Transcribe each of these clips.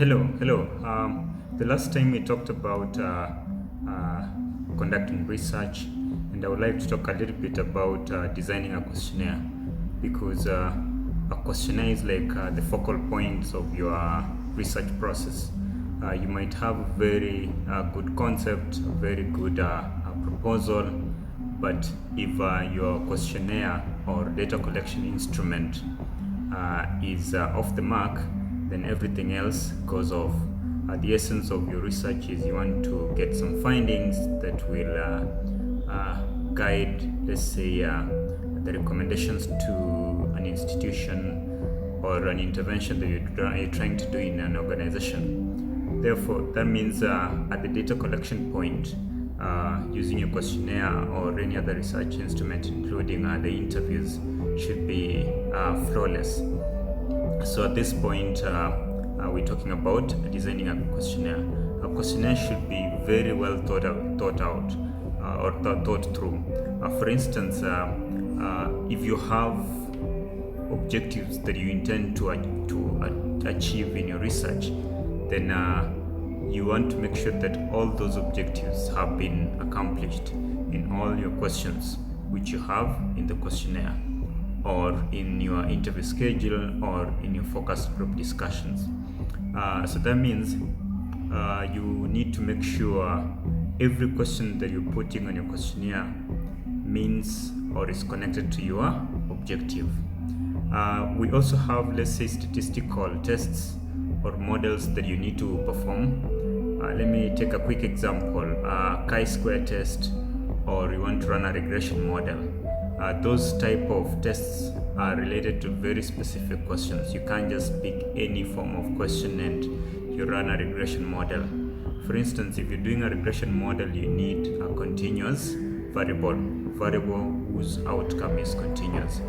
Hello. The last time we talked about uh, conducting research, and I would like to talk a little bit about designing a questionnaire because a questionnaire is like the focal points of your research process. You might have a very good concept, a very good proposal, but if your questionnaire or data collection instrument is off the mark, then everything else goes off. The essence of your research is you want to get some findings that will guide, let's say, the recommendations to an institution or an intervention that you're trying to do in an organization. Therefore, that means at the data collection point, using your questionnaire or any other research instrument, including the interviews, should be flawless. So at this point, we're talking about designing a questionnaire. A questionnaire should be very well thought out, or thought through. For instance, if you have objectives that you intend to achieve in your research, then you want to make sure that all those objectives have been accomplished in all your questions which you have in the questionnaire, or in your interview schedule, or in your focus group discussions. So that means you need to make sure every question that you're putting on your questionnaire means or is connected to your objective. We also have, let's say, statistical tests or models that you need to perform. Let me take a quick example, chi-square test, or you want to run a regression model. Those type of tests are related to very specific questions. You can't just pick any form of question and you run a regression model. For instance, if you're doing a regression model, you need a continuous variable whose outcome is continuous.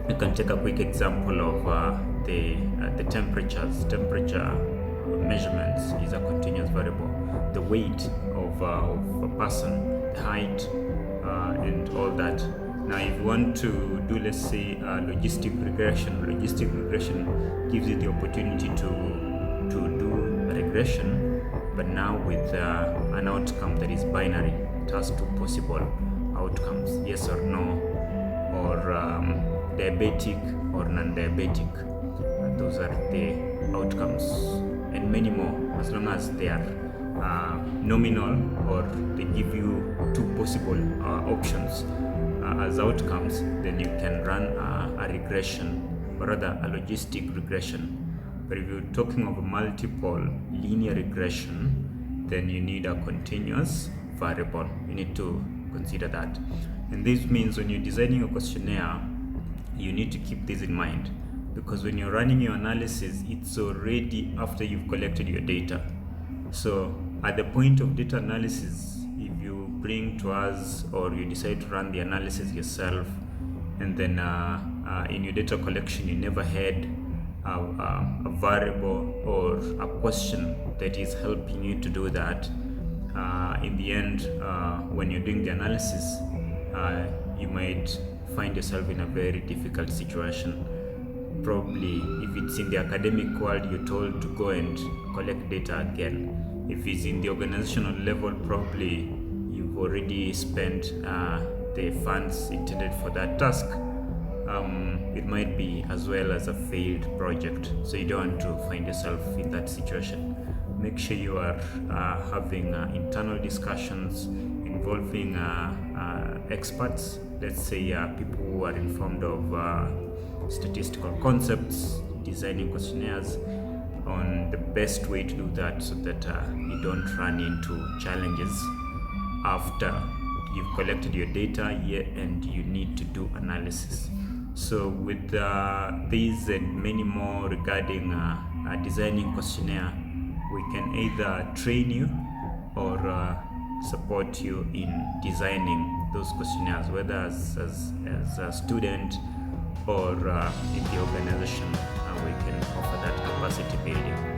You can take a quick example of the temperatures. Temperature measurements is a continuous variable. The weight of a person, the height, and all that. Now, if you want to do, let's say, logistic regression gives you the opportunity to do a regression, but now with an outcome that is binary. It has two possible outcomes, yes or no, or diabetic or non-diabetic. Those are the outcomes, and many more, as long as they are nominal, or they give you two possible options as outcomes, then you can run a regression, or rather a logistic regression. But if you're talking of a multiple linear regression, then you need a continuous variable. You need to consider that. And this means when you're designing a questionnaire, you need to keep this in mind, because when you're running your analysis, it's already after you've collected your data. So at the point of data analysis, if you bring to us or you decide to run the analysis yourself, and then in your data collection you never had a variable or a question that is helping you to do that, in the end, when you're doing the analysis, you might find yourself in a very difficult situation. Probably if it's in the academic world, you're told to go and collect data again. If it's in the organizational level, probably you've already spent the funds intended for that task. It might be as well as a failed project, so you don't want to find yourself in that situation. Make sure you are having internal discussions involving experts, let's say people who are informed of statistical concepts, designing questionnaires, on the best way to do that, so that you don't run into challenges after you've collected your data and you need to do analysis. So with these and many more regarding designing questionnaire, we can either train you or support you in designing those questionnaires, whether as a student or in the organization. We can offer that capacity building.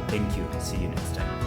Thank you. See you next time.